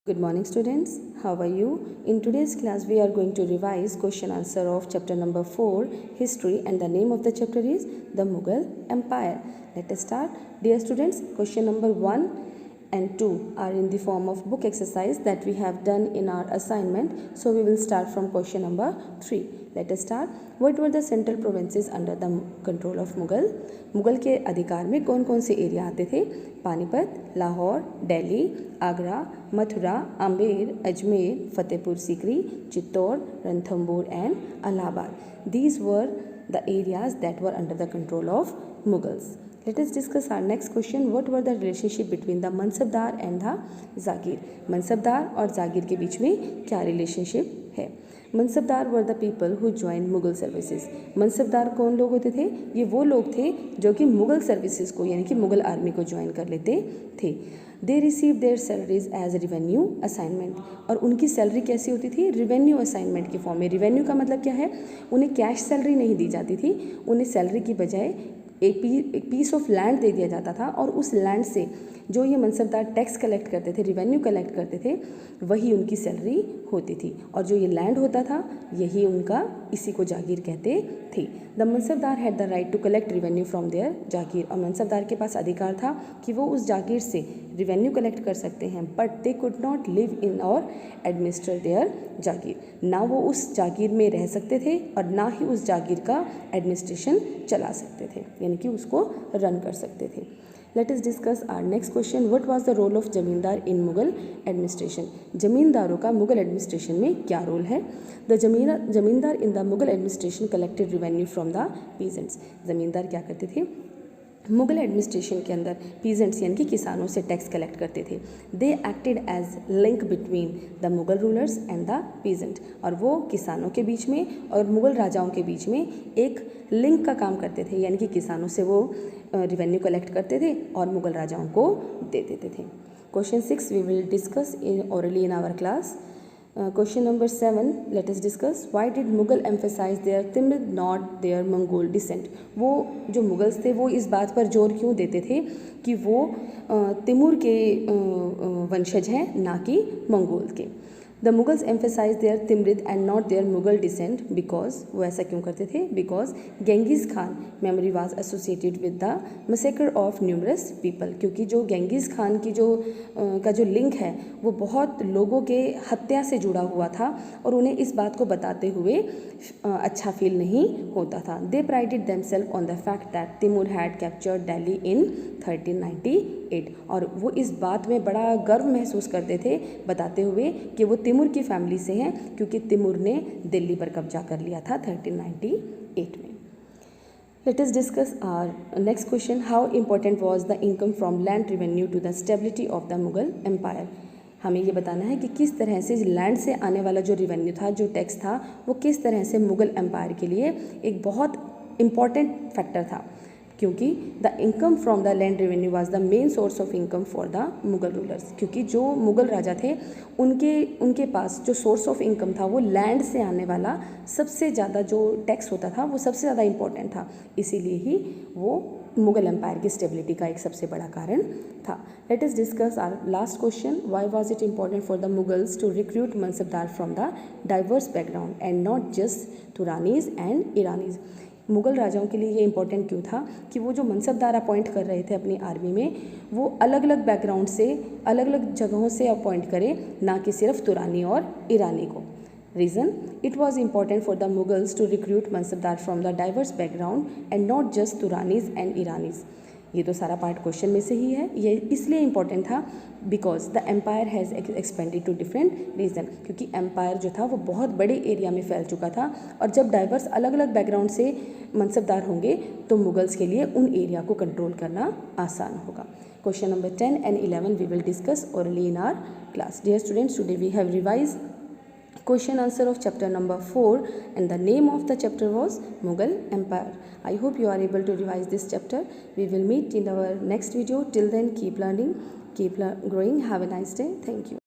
Good morning students, how are you? In today's class we are going to revise question answer of chapter number 4 history, and the name of the chapter is the Mughal Empire. Let us start. Dear students, question number 1 and 2 are in the form of book exercise that we have done in our assignment. So we will start from question number 3. Let us start. What were the central provinces under the control of Mughal? Mughal के अधिकार में कौन कौन से area आते थे? Panipat, Lahore, Delhi, Agra, Mathura, Amer, Ajmer, Fatehpur Sikri, Chittor, Ranthambore and Allahabad. These were the areas that were under the control of Mughals. Let us discuss our next question. What were the relationship between the Mansabdar and the Zagir? मनसबदार और जागीर के बीच में क्या रिलेशनशिप है? Mansabdar were the people who join Mughal services. मनसबदार कौन लोग होते थे? ये वो लोग थे जो कि मुगल सर्विसेज को यानी कि मुगल आर्मी को ज्वाइन कर लेते थे. They receive their salaries as revenue assignment. और उनकी सैलरी कैसी होती थी? रेवेन्यू असाइनमेंट के फॉर्म में. रेवेन्यू का मतलब क्या है? उन्हें कैश सैलरी नहीं दी जाती थी. उन्हें सैलरी की बजाय एक पीस ऑफ लैंड दे दिया जाता था, और उस लैंड से जो ये मनसबदार टैक्स कलेक्ट करते थे, रेवेन्यू कलेक्ट करते थे, वही उनकी सैलरी होती थी. और जो ये लैंड होता था यही उनका, इसी को जागीर कहते थे. The mansabdar had the right to collect revenue from their jagir. और मनसबदार के पास अधिकार था कि वो उस जागीर से रेवेन्यू कलेक्ट कर सकते हैं, but they could not live in और एडमिनिस्टर देयर जागीर. ना वो उस जागीर में रह सकते थे और ना ही उस जागीर का एडमिनिस्ट्रेशन चला सकते थे, यानी कि उसको रन कर सकते थे. Let us discuss our next question. What was the role of जमींदार in मुगल एडमिनिस्ट्रेशन? जमींदारों का मुगल एडमिनिस्ट्रेशन में क्या रोल है? द जमींदार in the Mughal administration collected revenue from the peasants. जमींदार क्या करते थे? मुगल एडमिनिस्ट्रेशन के अंदर पीजेंट्स यानी कि किसानों से टैक्स कलेक्ट करते थे. They acted as link between the Mughal rulers and the peasant. और वो किसानों के बीच में और मुगल राजाओं के बीच में एक लिंक का काम करते थे, यानी कि किसानों से वो रेवेन्यू कलेक्ट करते थे और मुगल राजाओं को दे देते थे. Question 6 we will discuss in orally in our class. Question number 7, let us discuss. Why did Mughal emphasize their Timur, not their Mongol descent? वो जो मुगल्स थे वो इस बात पर जोर क्यों देते थे कि वो तिमूर के वंशज हैं, ना कि मंगोल के. The Mughals emphasize their Timurid and not their Mughal descent because, वो ऐसा क्यों करते थे? Because Genghis Khan memory was associated with the massacre of numerous people. क्योंकि जो गेंगिस खान की जो लिंक है वो बहुत लोगों के हत्या से जुड़ा हुआ था, और उन्हें इस बात को बताते हुए अच्छा फील नहीं होता था. They prided themselves on the fact that Timur had captured Delhi in 1398. और वो इस बात में बड़ा गर्व महसूस करते थे, बताते हुए कि वो तिमूर की फैमिली से हैं, क्योंकि तिमूर ने दिल्ली पर कब्जा कर लिया था 1398 में. Let us discuss our next question. How important was the income from land revenue to the stability of the Mughal Empire? हमें ये बताना है कि किस तरह से लैंड से आने वाला जो रिवेन्यू था, जो टैक्स था, वो किस तरह से मुगल एम्पायर के लिए एक बहुत इम्पॉर्टेंट फैक्टर था. क्योंकि the income from the land revenue was the main source of income for the Mughal rulers. क्योंकि जो मुगल राजा थे उनके पास जो सोर्स ऑफ इनकम था वो लैंड से आने वाला सबसे ज़्यादा जो टैक्स होता था वो सबसे ज़्यादा इम्पोर्टेंट था. इसीलिए ही वो मुगल एम्पायर की स्टेबिलिटी का एक सबसे बड़ा कारण था. Let us discuss our last question. Why was it important for the Mughals to recruit mansabdar from the diverse background and not just Turanis and Iranis? Mughal राजाओं के लिए ये इम्पोर्टेंट क्यों था कि वो जो मनसबदार अपॉइंट कर रहे थे अपनी आर्मी में, वो अलग अलग बैकग्राउंड से, अलग अलग जगहों से अपॉइंट करें, ना कि सिर्फ तुरानी और ईरानी को. Reason, it was important for the Mughals to recruit mansabdar from the diverse background and not just Turanis and Iranis. ये तो सारा पार्ट क्वेश्चन में से ही है. ये इसलिए इम्पॉर्टेंट था because the empire has expanded to different region. क्योंकि एम्पायर जो था वो बहुत बड़े एरिया में फैल चुका था, और जब डाइवर्स अलग अलग बैकग्राउंड से मनसबदार होंगे तो मुगल्स के लिए उन एरिया को कंट्रोल करना आसान होगा. Question number 10 and 11 we will discuss orally in our class. Dear students, today we have revised question answer of chapter number 4, and the name of the chapter was Mughal Empire. I hope you are able to revise this chapter. We will meet in our next video. Till then, keep learning, keep growing. Have a nice day. Thank you.